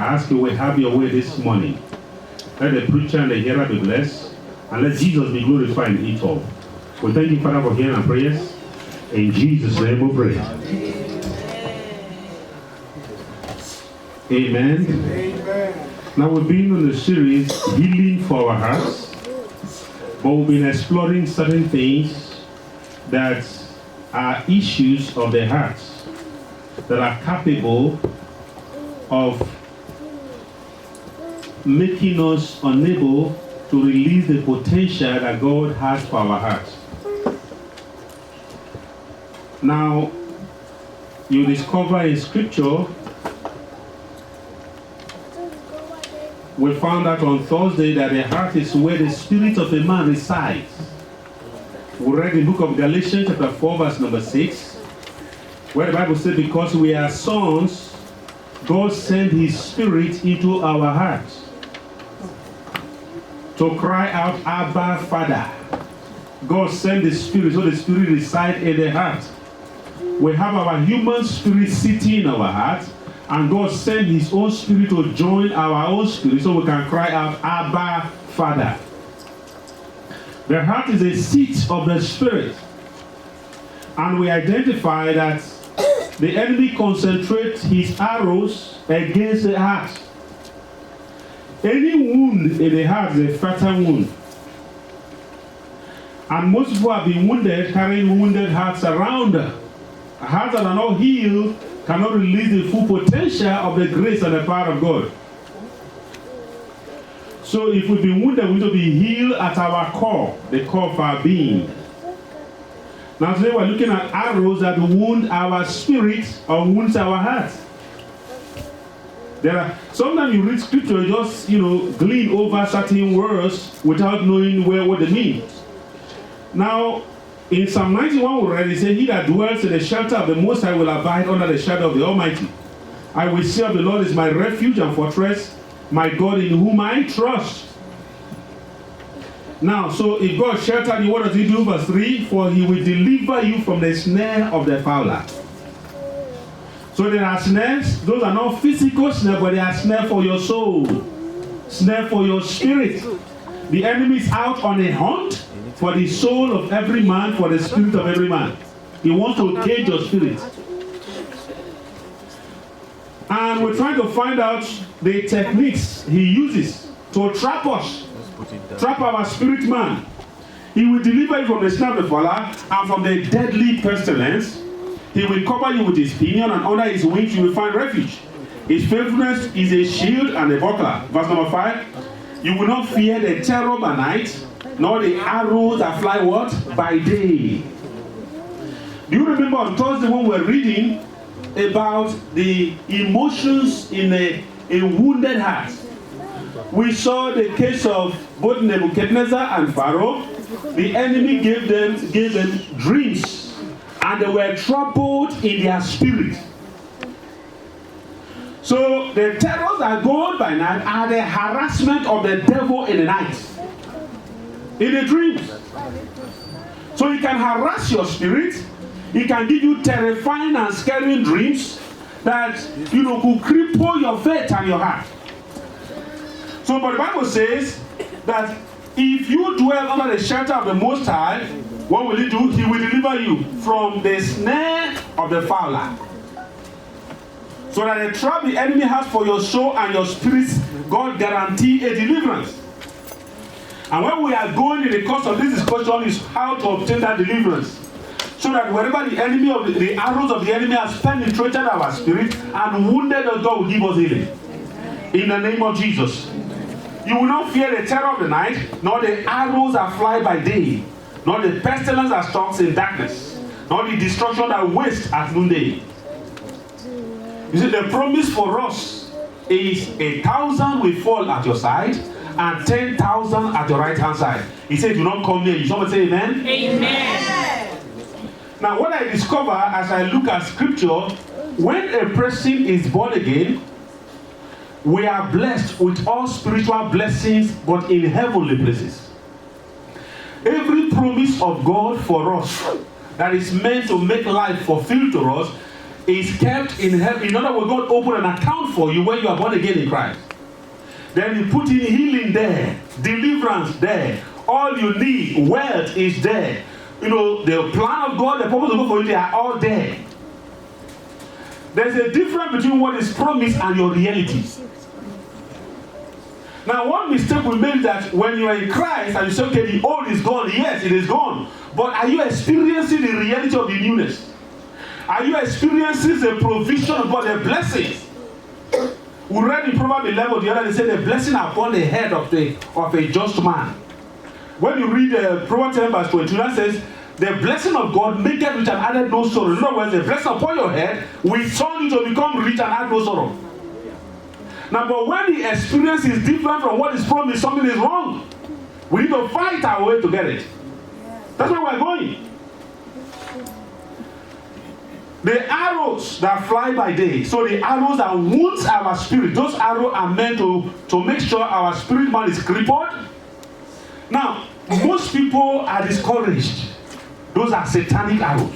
I ask you, will have your way this morning. Let the preacher and the hearer be blessed, and let Jesus be glorified in it all. We thank you, Father, for hearing our prayers. In Jesus' name we pray. Amen. Amen. Now we've been on the series, Healing for Our Hearts, but we've been exploring certain things that are issues of the heart that are capable of making us unable to release the potential that God has for our hearts. Now, you discover in Scripture, we found out on Thursday that the heart is where the spirit of a man resides. We read the book of Galatians chapter 4 verse number 6, where the Bible says, because we are sons, God sent his spirit into our hearts to cry out, Abba, Father. God sent the spirit, so the spirit resides in the heart. We have our human spirit sitting in our heart, and God sent his own spirit to join our own spirit so we can cry out, Abba, Father. The heart is a seat of the spirit, and we identify that the enemy concentrates his arrows against the heart. Any wound in the heart is a fatal wound. And most people have been wounded, carrying wounded hearts around. Hearts that are not healed cannot release the full potential of the grace and the power of God. So if we've been wounded, we need to be healed at our core, the core of our being. Now today we're looking at arrows that wound our spirit or wounds our heart. Sometimes you read scripture, you just glean over certain words without knowing what they mean. Now, in Psalm 91 we read, it says, he that dwells in the shelter of the Most High will abide under the shadow of the Almighty. I will say of the Lord is my refuge and fortress, my God in whom I trust. Now, so if God sheltered you, what does he do? Verse 3, for he will deliver you from the snare of the fowler. So there are snares. Those are not physical snares, but they are snares for your soul, snare for your spirit. The enemy is out on a hunt for the soul of every man, for the spirit of every man. He wants to cage your spirit. And we're trying to find out the techniques he uses to trap us, trap our spirit man. He will deliver you from the snare of the fowler and from the deadly pestilence. He will cover you with his pinion, and under his wings you will find refuge. His faithfulness is a shield and a buckler. Verse number 5. You will not fear the terror by night, nor the arrows that fly what? By day. Do you remember on Thursday when we were reading about the emotions in a wounded heart? We saw the case of both Nebuchadnezzar and Pharaoh. The enemy gave them dreams, and they were troubled in their spirit. So the terrors that go on by night are the harassment of the devil in the night, in the dreams. So he can harass your spirit. He can give you terrifying and scary dreams that could cripple your faith and your heart. So but the Bible says that if you dwell under the shelter of the Most High, what will he do? He will deliver you from the snare of the fowler. So that the trap the enemy has for your soul and your spirit, God guarantees a deliverance. And when we are going in the course of this discussion is how to obtain that deliverance. So that wherever the enemy of the arrows of the enemy has penetrated our spirit and wounded us, God will give us healing. In the name of Jesus. You will not fear the terror of the night, nor the arrows that fly by day, nor the pestilence that stalks in darkness, nor the destruction that wastes at noonday. You see, the promise for us is 1,000 will fall at your side and 10,000 at your right hand side. He said, do not come near you. Someone say amen? Amen. Now, what I discover as I look at scripture, when a person is born again, we are blessed with all spiritual blessings, but in heavenly places. Every promise of God for us that is meant to make life fulfilled to us is kept in heaven. In other words, God open an account for you when you are born again in Christ. Then He put in healing there, deliverance there. All you need, wealth is there. You know, the plan of God, the purpose of God for you, they are all there. There's a difference between what is promised and your reality. Now, one mistake we make is that when you are in Christ and you say, okay, the old is gone. Yes, it is gone. But are you experiencing the reality of the newness? Are you experiencing the provision of God, the blessings? We read in Proverbs 11 the other day, say the blessing upon the head of a just man. When you read Proverbs 10 verse 22, that says, the blessing of God maketh rich and added no sorrow. In other words, the blessing upon your head will turn you to become rich and add no sorrow. Now, but when the experience is different from what is promised, something is wrong. We need to fight our way to get it. That's where we're going. The arrows that fly by day, so the arrows that wound our spirit, those arrows are meant to make sure our spirit man is crippled. Now, most people are discouraged. Those are satanic arrows.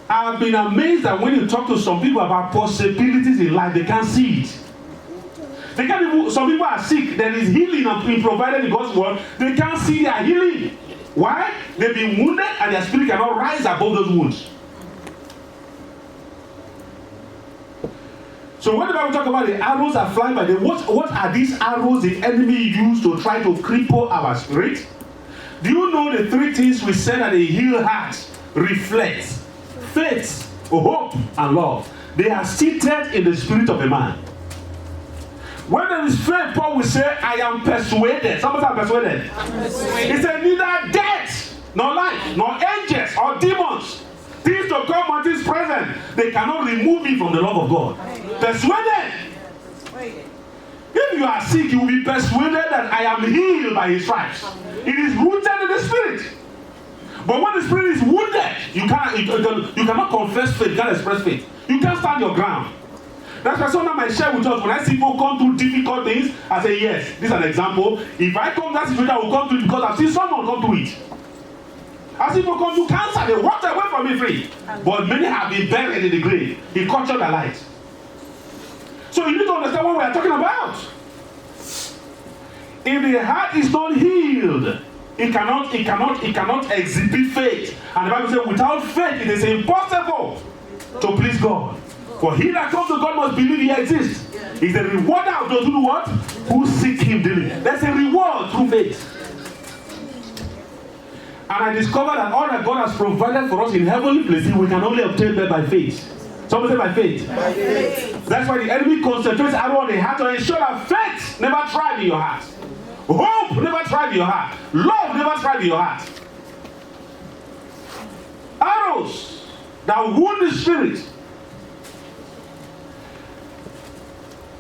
I've been amazed that when you talk to some people about possibilities in life, they can't see it. They can't even, some people are sick, there is healing being provided in God's word, they can't see their healing. Why? They've been wounded and their spirit cannot rise above those wounds. So when the Bible talks about the arrows that fly by day, what are these arrows the enemy used to try to cripple our spirit? Do you know the three things we said that a healed heart reflects? Faith, hope, and love. They are seated in the spirit of a man. When there is faith, Paul will say, I am persuaded. Somebody are persuaded. He said, neither death, nor life, nor angels, or demons, things to come unto His presence, they cannot remove me from the love of God. Persuaded. If you are sick, you will be persuaded that I am healed by His stripes. It is rooted in the spirit. But when the spirit is wounded, you cannot confess faith, you can't express faith. You can't stand your ground. That's why sometimes I share with us, when I see people come through difficult things, I say, yes, this is an example. If I come to that situation, I will come through it because I've seen someone come through it. I see people come through cancer, they walked away from me free. But many have been buried in the grave. He captured their light. So you need to understand what we are talking about. If the heart is not healed, it cannot exhibit faith. And the Bible says, without faith, it is impossible to please God. For he that comes to God must believe He exists. He's the rewarder of those who do what? Who seek Him daily. There's a reward through faith. And I discovered that all that God has provided for us in heavenly places, we can only obtain them by faith. Somebody say by faith. By faith. That's why the enemy concentrates on the heart to ensure that faith never thrives in your heart. Hope never thrives in your heart. Love never thrives in your heart. Arrows that wound the spirit.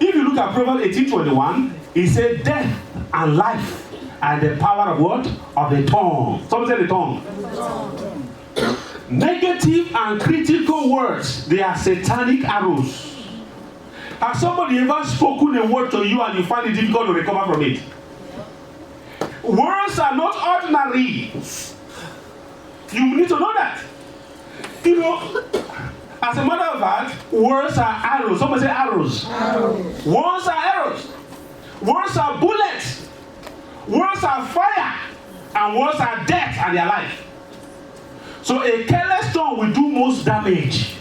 If you look at Proverbs 18:21, it says, death and life are the power of what? Of the tongue. Somebody say the tongue. Negative and critical words, they are satanic arrows. Has somebody ever spoken a word to you and you find it difficult to recover from it? Words are not ordinary. You need to know that. You know, as a matter of fact, words are arrows. Somebody say arrows. Arrows. Words are arrows. Words are bullets. Words are fire. And words are death and their life. So a careless tongue will do most damage.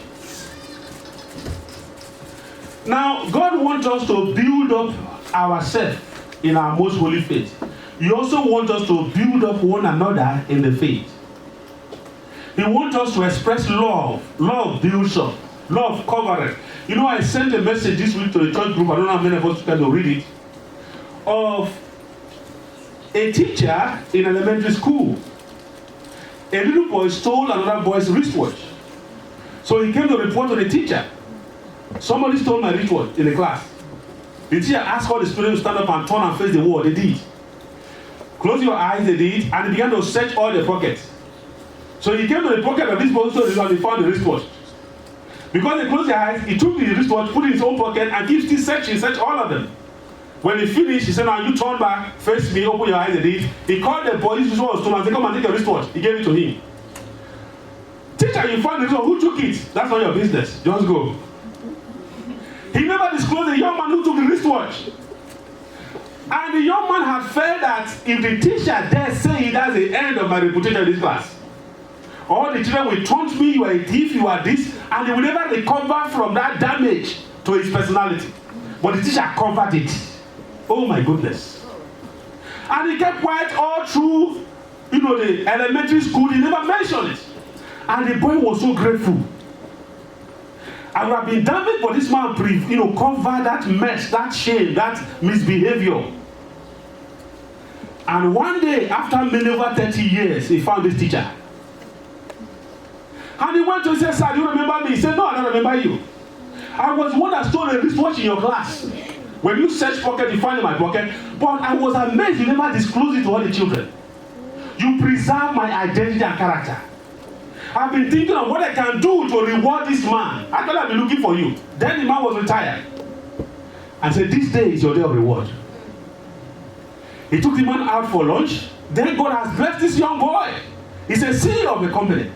Now, God wants us to build up ourselves in our most holy faith. He also wants us to build up one another in the faith. He wants us to express love. Love builds up. Love covers. You know, I sent a message this week to the church group. I don't know how many of us can read it. Of a teacher in elementary school. A little boy stole another boy's wristwatch. So he came to report to the teacher. Somebody stole my wristwatch in the class. The teacher asked all the students to stand up and turn and face the wall. They did. Close your eyes, they did. And he began to search all the pockets. So he came to the pocket of this boy and he found the wristwatch. Because they closed their eyes, he took the wristwatch, put it in his own pocket, and keeps still searching, search all of them. When he finished, he said, now you turn back, face me, open your eyes, they did. He called the boy, this was stolen, and said, come and take your wristwatch. He gave it to him. Teacher teacher, you find the reason who took it. That's not your business. Just go. He never disclosed the young man who took the wristwatch. And the young man had felt that if the teacher dare say it, that's the end of my reputation in this class. All the children will taunt me, you are a thief, you are this, and they will never recover from that damage to his personality. But the teacher covered it. Oh my goodness. And he kept quiet all through, the elementary school. He never mentioned it. And the boy was so grateful. I would have been damaged, but this man, covered that mess, that shame, that misbehavior. And one day, after over 30 years, he found this teacher. And he went to him and said, "Sir, do you remember me?" He said, "No, I don't remember you. I was the one that stole a wristwatch in your class. When you search pocket, you find in my pocket. But I was amazed you never disclosed it to all the children. You preserve my identity and character. I've been thinking of what I can do to reward this man. Actually, I've been looking for you." Then the man was retired. And said, "This day is your day of reward." He took the man out for lunch. Then God has blessed this young boy. He's a CEO of the company.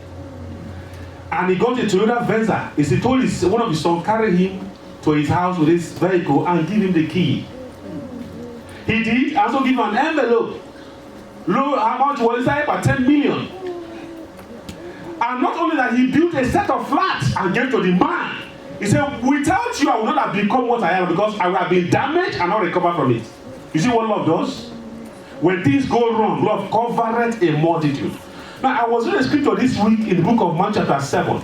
And he got a Toyota Venza. He told one of his sons, carry him to his house with his vehicle and give him the key. He did. Also give him an envelope. Low amount was inside about 10 million. And not only that, he built a set of flats and gave to the man. He said, "Without you, I would not have become what I am, because I would have been damaged and not recovered from it." You see what love does? When things go wrong, love covereth a multitude. Now, I was reading a scripture this week in the book of Mark chapter 7.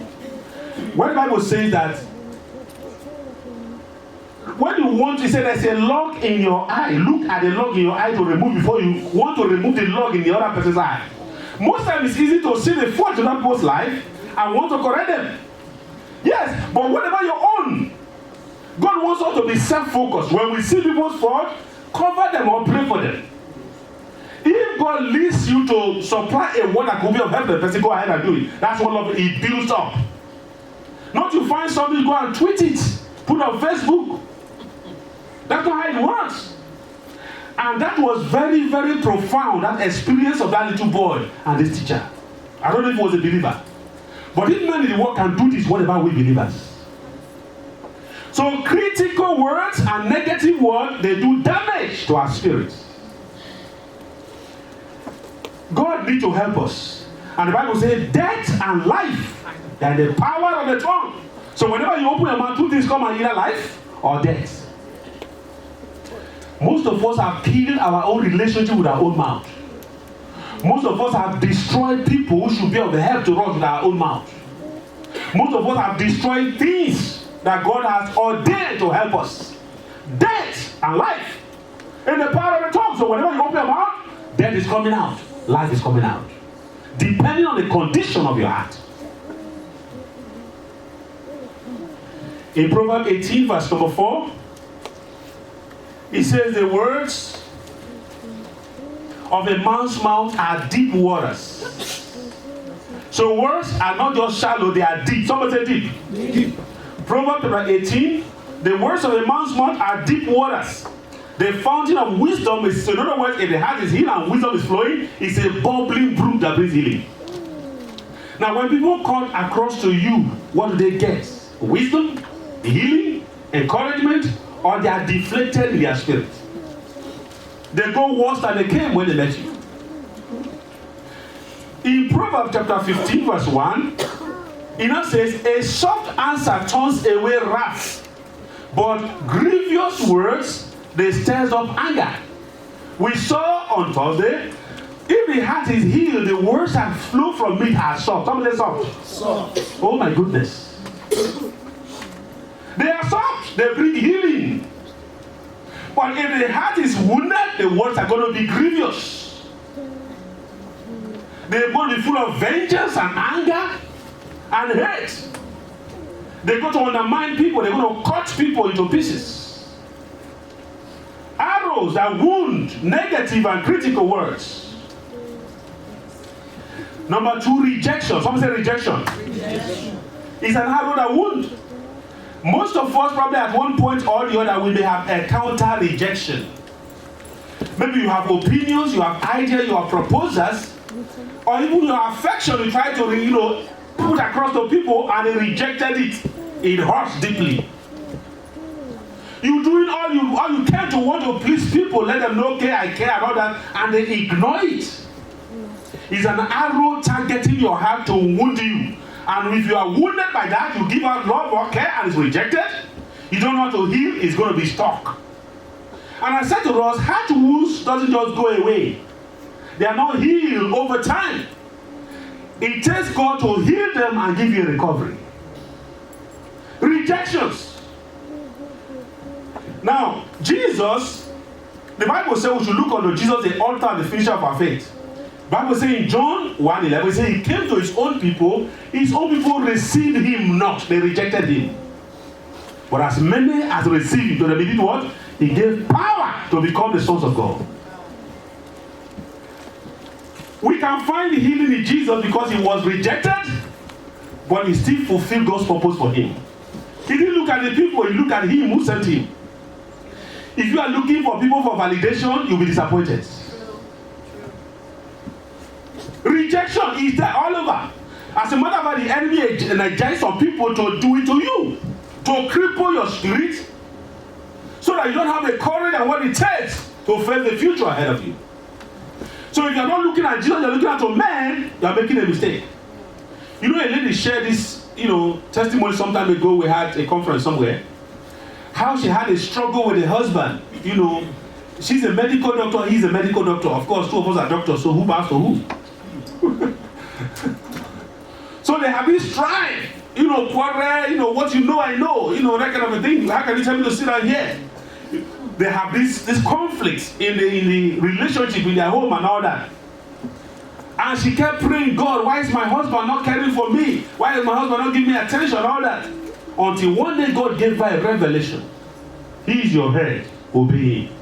Where the Bible says that when you want to say there's a log in your eye, look at the log in your eye to remove before you want to remove the log in the other person's eye. Most times it's easy to see the fault in that people's life and want to correct them. Yes, but whatever your own, God wants us to be self-focused. When we see people's fault, cover them or pray for them. If God leads you to supply a word that could be of help to the person, go ahead and do it. That's what love it builds up. Not to find something, go and tweet it, put it on Facebook. That's not how it works. And that was very, very profound, that experience of that little boy and this teacher. I don't know if he was a believer. But if men in the world can do this, what about we believers? So critical words and negative words, they do damage to our spirits. God needs to help us. And the Bible says, death and life, they are the power of the tongue. So whenever you open your mouth, two things come, either life or death. Most of us have killed our own relationship with our own mouth. Most of us have destroyed people who should be of help to us with our own mouth. Most of us have destroyed things that God has ordained to help us. Death and life in the power of the tongue. So whenever you open your mouth, death is coming out, life is coming out, depending on the condition of your heart. In Proverbs 18 verse number 4, it says, "The words of a man's mouth are deep waters." So words are not just shallow, they are deep. Somebody say deep. Deep. Proverbs 18, "The words of a man's mouth are deep waters. The fountain of wisdom is," in other words, if the heart is healed and wisdom is flowing, it's a bubbling brook that brings healing. Now, when people come across to you, what do they get? Wisdom, healing, encouragement, or they are deflated in their spirit? They go worse than they came when they met you. In Proverbs chapter 15 verse 1, it now says, "A soft answer turns away wrath, but grievous words, they stirs up anger." We saw on Thursday, if the heart is healed, the words that flow from it are soft. Somebody say soft. Soft. Oh my goodness. They are soft. They bring healing. But if the heart is wounded, the words are going to be grievous. They're going to be full of vengeance and anger and hate. They're going to undermine people. They're going to cut people into pieces. Arrows that wound, negative and critical words. Number 2, rejection. Someone say rejection. Rejection. It's an arrow that wounds. Most of us probably at one point or the other we may have encountered rejection. Maybe you have opinions, you have ideas, you have proposals, or even your affection, you try to put across to people and they rejected it. It hurts deeply. You doing all you can to want to please people, let them know, okay, I care and all that, and they ignore it. It's an arrow targeting your heart to wound you. And if you are wounded by that, you give out love or care and it's rejected, you don't know how to heal, it's going to be stuck. And I said to us, heart wounds doesn't just go away. They are not healed over time. It takes God to heal them and give you a recovery. Rejections. Now, Jesus, the Bible says we should look unto Jesus, the author and the finisher of our faith. The Bible says in John 1:11, it says he came to his own people received him not. They rejected him. But as many as received him, to them he did what? He gave power to become the sons of God. We can find healing in Jesus because he was rejected, but he still fulfilled God's purpose for him. He didn't look at the people, he looked at him who sent him. If you are looking for people for validation, you'll be disappointed. Rejection is there all over. As a matter of fact, the enemy energizes some people to do it to you, to cripple your spirit, so that you don't have the courage and what it takes to face the future ahead of you. So if you're not looking at Jesus, you're looking at a man, you're making a mistake. You know, a lady shared this, testimony some time ago. We had a conference somewhere. How she had a struggle with her husband. She's a medical doctor, he's a medical doctor. Of course, two of us are doctors, so who bows to who? So they have this strife, quarrel, what you know, I know, that kind of a thing. How can you tell me to sit down here? They have this conflict in the relationship in their home and all that. And she kept praying, God, why is my husband not caring for me? Why is my husband not giving me attention and all that? Until one day God gave her a revelation. He is your head, obey him.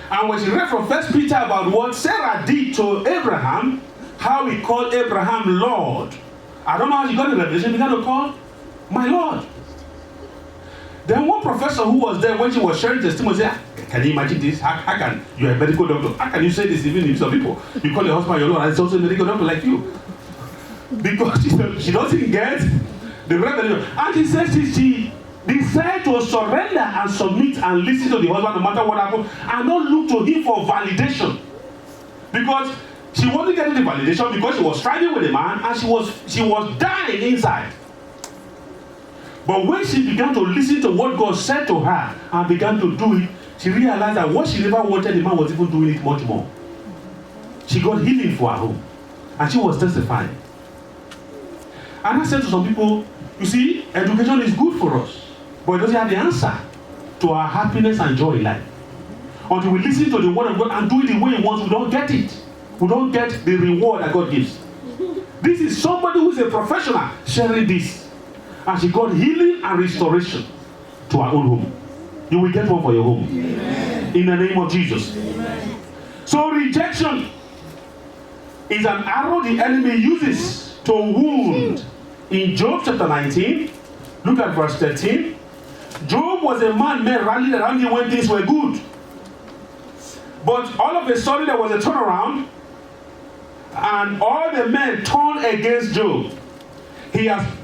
And when she read from 1 Peter about what Sarah did to Abraham, how he called Abraham Lord. I don't know how she got the revelation, he began to call my Lord. Then one professor who was there when she was sharing testimony said, can you imagine this? How can you're a medical doctor? How can you say this even in some people? You call your husband your Lord and it's also a medical doctor like you. Because she doesn't get the revelation. And she says she decided to surrender and submit and listen to the husband no matter what happened and not look to him for validation. Because she wasn't getting the validation because she was striving with the man and she was dying inside. But when she began to listen to what God said to her and began to do it, she realized that what she never wanted, the man was even doing it much more. She got healing for her home. And she was testifying. And I said to some people, you see, education is good for us, but it doesn't have the answer to our happiness and joy in life. Until we listen to the word of God and do it the way he wants, we don't get it. We don't get the reward that God gives. This is somebody who is a professional sharing this. And she got healing and restoration to her own home. You will get one for your home. Amen. In the name of Jesus. Amen. So rejection is an arrow the enemy uses to wound. In Job chapter 19, look at verse 13. Job was a man rallied around him when things were good. But all of a sudden there was a turnaround and all the men turned against Job.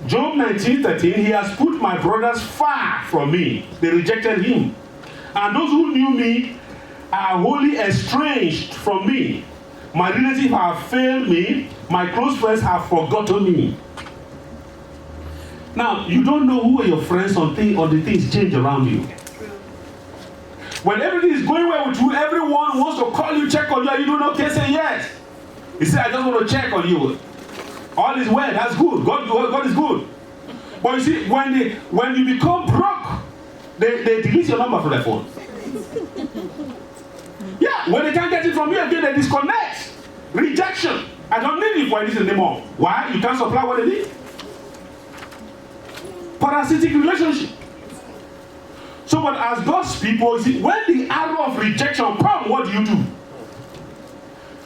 Job 19:13, he has put my brothers far from me. They rejected him. And those who knew me are wholly estranged from me. My relatives have failed me. My close friends have forgotten me. Now, you don't know who are your friends or the things change around you. When everything is going well with you, everyone wants to call you, check on you. You don't okay, say yes. You say, I just want to check on you. All is well, that's good. God is good. But you see, when you become broke, they delete your number from their phone. Yeah, when they can't get it from you again, they disconnect. Rejection. I don't need you for anything anymore. Why? You can't supply what they need. Parasitic relationship. So, but as God's people, you see, when the arrow of rejection comes, what do?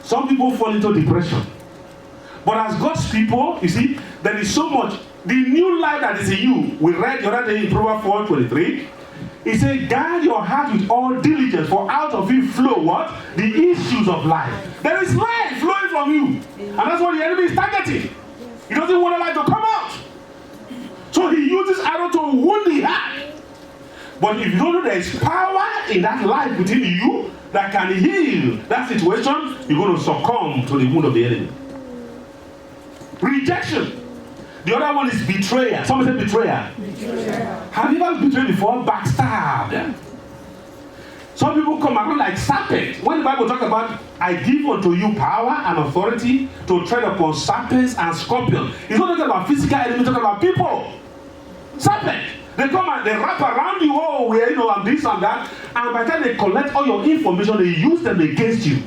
Some people fall into depression. But as God's people, you see, there is so much. The new life that is in you, we read the other day in Proverbs 4:23. It says, guard your heart with all diligence, for out of it flow what? The issues of life. There is life flowing from you. And that's what the enemy is targeting. He doesn't want the light to come out. So he uses arrow to wound the heart. But if you don't know there is power in that life within you that can heal that situation, you're going to succumb to the wound of the enemy. Rejection. The other one is betrayal. Someone say betrayal. Have you ever betrayed before? Backstabbed. Some people come around like serpents. When the Bible talks about, I give unto you power and authority to tread upon serpents and scorpions. It's not talking about physical enemies, it's talking about people. Serpent. They come and they wrap around you, oh, you know, and this and that. And by the time they collect all your information, they use them against you.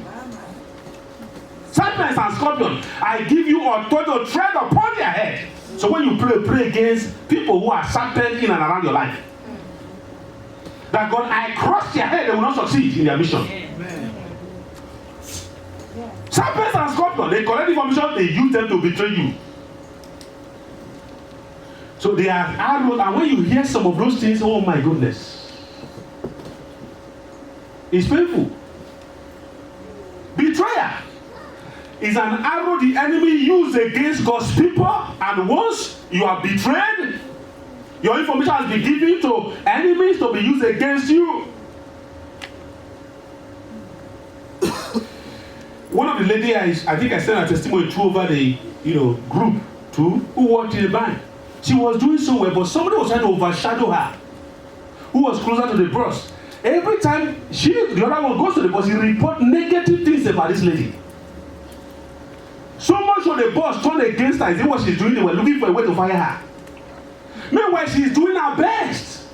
Serpents and scorpions, I give you authority to tread upon their head. So when you pray against people who are serpents in and around your life, that God, I cross their head, they will not succeed in their mission. Amen. Serpents and scorpions, they collect information, they use them to betray you. So they are arrows, and when you hear some of those things, oh my goodness, it's painful. Betrayal is an arrow the enemy uses against God's people, and once you are betrayed, your information has been given to enemies to be used against you. One of the ladies, I think I sent her testimony through over the group too, who worked in the bank. She was doing so well, but somebody was trying to overshadow her, who was closer to the boss. Every time the other one goes to the boss, he reports negative things about this lady. So much so the boss turned against her. See what she's doing? They were looking for a way to fire her. Meanwhile, she's doing her best.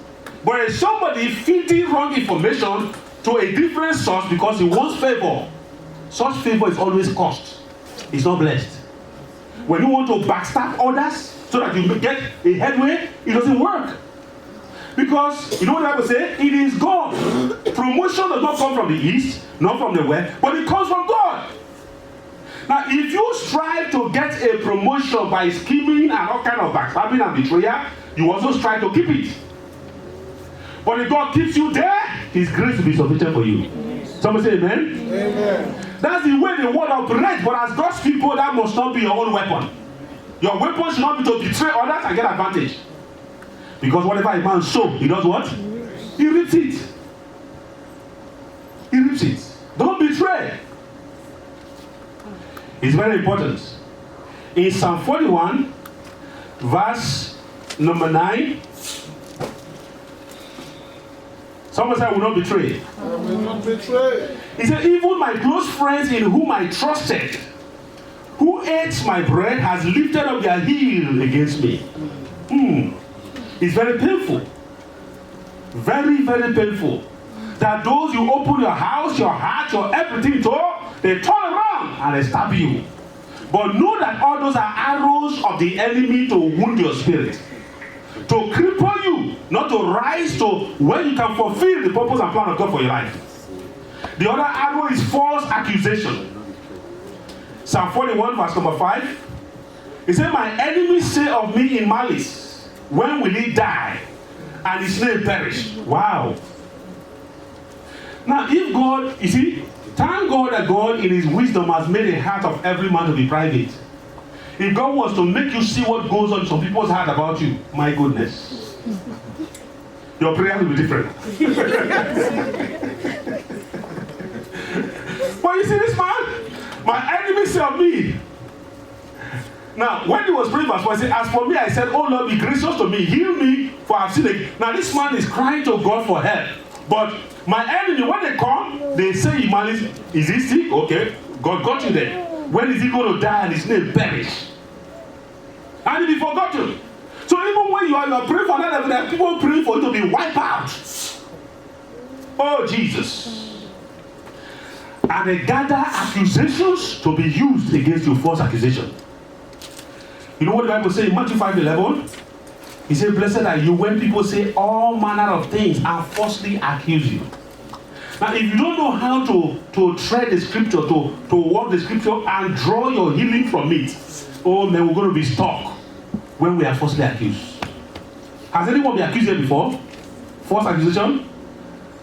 But if somebody feeding wrong information to a different source because he wants favor, such favor is always cost. It's not blessed. When you want to backstab others so that you get a headway, it doesn't work. Because, you know what the Bible says? It is God. Promotion does not come from the east, not from the west, but it comes from God. Now, if you strive to get a promotion by scheming and all kind of backstabbing and betrayal, you also strive to keep it. But if God keeps you there, His grace will be sufficient for you. Somebody say amen? Amen. That's the way the world operates. But as God's people, that must not be your own weapon. Your weapon should not be to betray others and get advantage. Because whatever a man sows, he does what? He reaps it. He reaps it. Don't betray. It's very important. In Psalm 41, verse number 9, someone said, I will not betray. I will not betray. He said, even my close friends in whom I trusted, who ate my bread, has lifted up their heel against me. It's very painful. Very, very painful. That those you open your house, your heart, your everything to, they turn around and they stab you. But know that all those are arrows of the enemy to wound your spirit. To cripple you, not to rise to where you can fulfill the purpose and plan of God for your life. The other arrow is false accusation. Psalm 41 verse number 5. It said, my enemies say of me in malice, when will he die and his name perish? Wow. Now if God, you see, thank God that God in his wisdom has made the heart of every man to be private. If God wants to make you see what goes on in some people's heart about you, my goodness, your prayer will be different. But you see this man, my enemy said of me. Now, when he was praying verse 1, he said, as for me, I said, oh Lord, be gracious to me, heal me, for I have sinned. Now this man is crying to God for help. But my enemy, when they come, they say in malice, is he sick? Okay, God got you there. When is he going to die and his name perish? And he forgotten. So even when you are praying for another, there are people praying for you to be wiped out. Oh, Jesus. And they gather accusations to be used against you, false accusation. You know what the Bible says in Matthew 5:11? He said, blessed are you when people say all manner of things and falsely accuse you. Now, if you don't know how to tread the scripture, to walk the scripture and draw your healing from it, oh man, we're going to be stuck when we are falsely accused. Has anyone been accused here before? False accusation?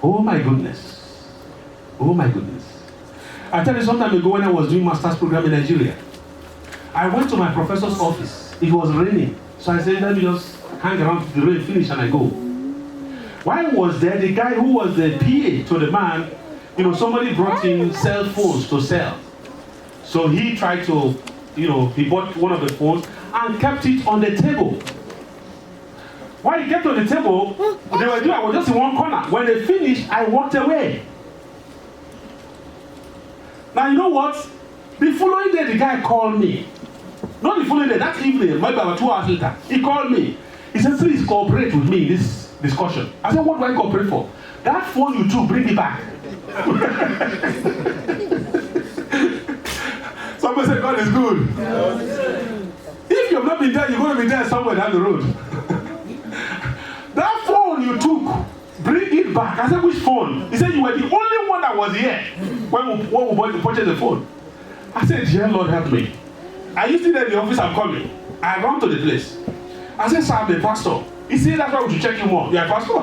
Oh my goodness. Oh my goodness. I tell you some time ago when I was doing master's program in Nigeria, I went to my professor's office. It was raining. So I said, let me just hang around till the rain finish and I go. While I was there, the guy who was the PA to the man, somebody brought in cell phones to sell. So he tried to, he bought one of the phones and kept it on the table. While he kept on the table, they were doing, I was just in one corner. When they finished, I walked away. Now, you know what? The following day, the guy called me. Not the following day, that evening, maybe about 2 hours later, he called me. He said, please cooperate with me in this discussion. I said, what do I cooperate for? That phone you took, bring it back. Somebody said, God is good. If you have not been there, you're going to be there somewhere down the road. That phone you took, bring it back. I said, which phone? He said, you were the only one that was here when we purchased the phone. I said, dear Lord, help me. I used to be in the office, I'm coming. I ran to the place. I said, sir, I'm the pastor. He said, that's why we should check you more. You're a pastor.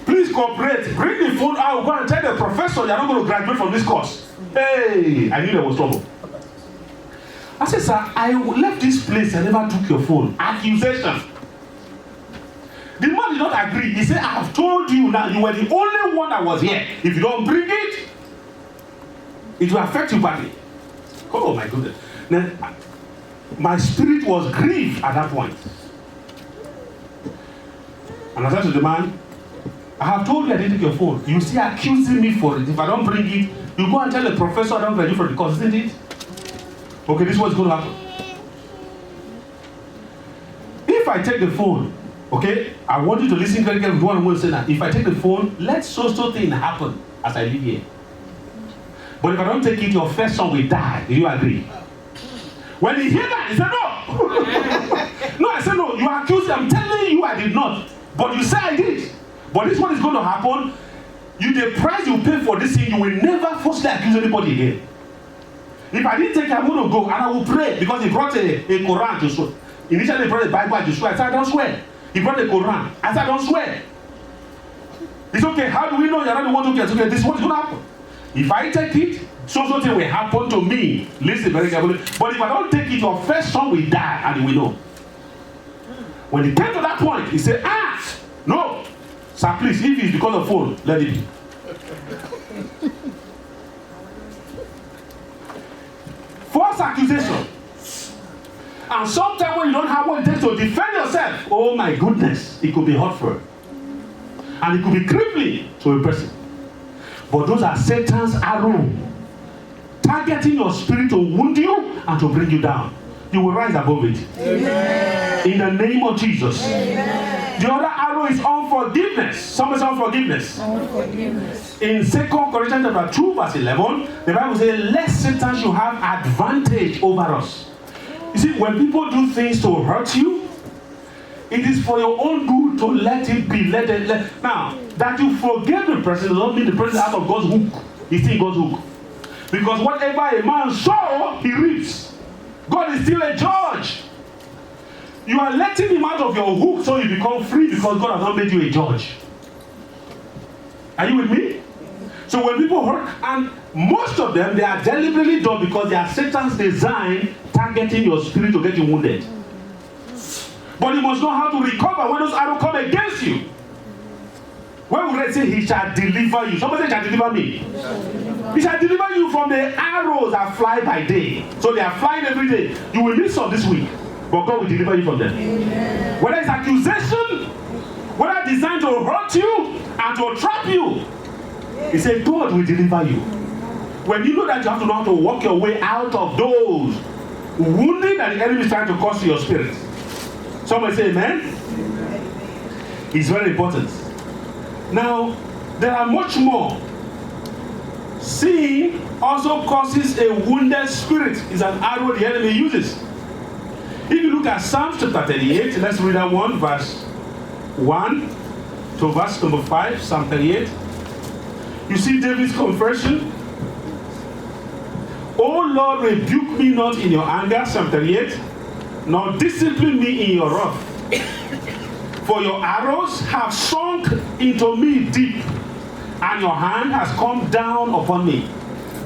Please cooperate. Bring the phone out. Go and tell the professor you're not going to graduate from this course. Hey, I knew there was trouble. I said, sir, I left this place. I never took your phone. Accusation. The man did not agree. He said, I have told you now, you were the only one that was here. If you don't bring it, it will affect you badly. Oh my goodness. Now, my spirit was grieved at that point. And I said to the man, I have told you I didn't take your phone. You still accusing me for it. If I don't bring it, you go and tell the professor I don't graduate from the course, isn't it? Okay, this is what's going to happen. If I take the phone, okay, I want you to listen very carefully to what I'm going to say now. If I take the phone, let so thing happen as I live here. But if I don't take it, your first son will die. Do you agree? When he heard that, he said, no. No, I said, no, you are accused. I'm telling you I did not. But you say I did. But this is what is going to happen. The price you pay for this thing, you will never falsely accuse anybody again. If I didn't take it, I'm going to go and I will pray. Because he brought a Quran to swear. Initially, he brought a Bible to swear. I said, I don't swear. He brought a Quran. I said, I don't swear. It's okay. How do we know you're not the one who gets? Okay, this is what's going to happen. If I take it, something will happen to me. Listen very carefully. But if I don't take it, your first son will die and you will know. When he came to that point, he said, no. Sir, please, if it's because of phone, let it be. False accusation. And sometimes when you don't have what it takes to defend yourself, oh my goodness, it could be hurtful. And it could be crippling to a person. But those are Satan's arrow, targeting your spirit to wound you and to bring you down. You will rise above it. Amen. In the name of Jesus. Amen. The other arrow is unforgiveness. Somebody say unforgiveness. Unforgiveness. In 2 Corinthians chapter 2 verse 11, the Bible says, lest Satan should have advantage over us. You see, when people do things to hurt you, it is for your own good to let it be. Now, that you forgive the person does not mean the person is out of God's hook. He's still God's hook. Because whatever a man sows, he reaps. God is still a judge. You are letting him out of your hook so you become free because God has not made you a judge. Are you with me? So when people hurt, and most of them, they are deliberately done because they are Satan's design targeting your spirit to get you wounded. But you must know how to recover when those arrows come against you. When we read, say, he shall deliver you. Somebody say, shall deliver me. He shall deliver you from the arrows that fly by day. So they are flying every day. You will miss some this week, but God will deliver you from them. Amen. Whether it's accusation, whether designed to hurt you and to trap you, he said, God will deliver you. When you know that you have to know how to walk your way out of those wounding that the enemy is trying to cause to your spirit. Somebody say amen. It's very important. Now, there are much more. Sin also causes a wounded spirit. It's an arrow the enemy uses. If you look at Psalm chapter 38, let's read that one, verse 1 to verse number 5, Psalm 38. You see David's confession. O Lord, rebuke me not in your anger, Psalm 38, nor discipline me in your wrath. For your arrows have sunk into me deep, and your hand has come down upon me.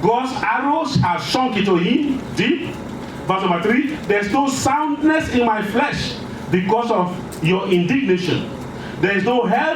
God's arrows have sunk into him deep. Verse number 3, there's no soundness in my flesh because of your indignation. There is no health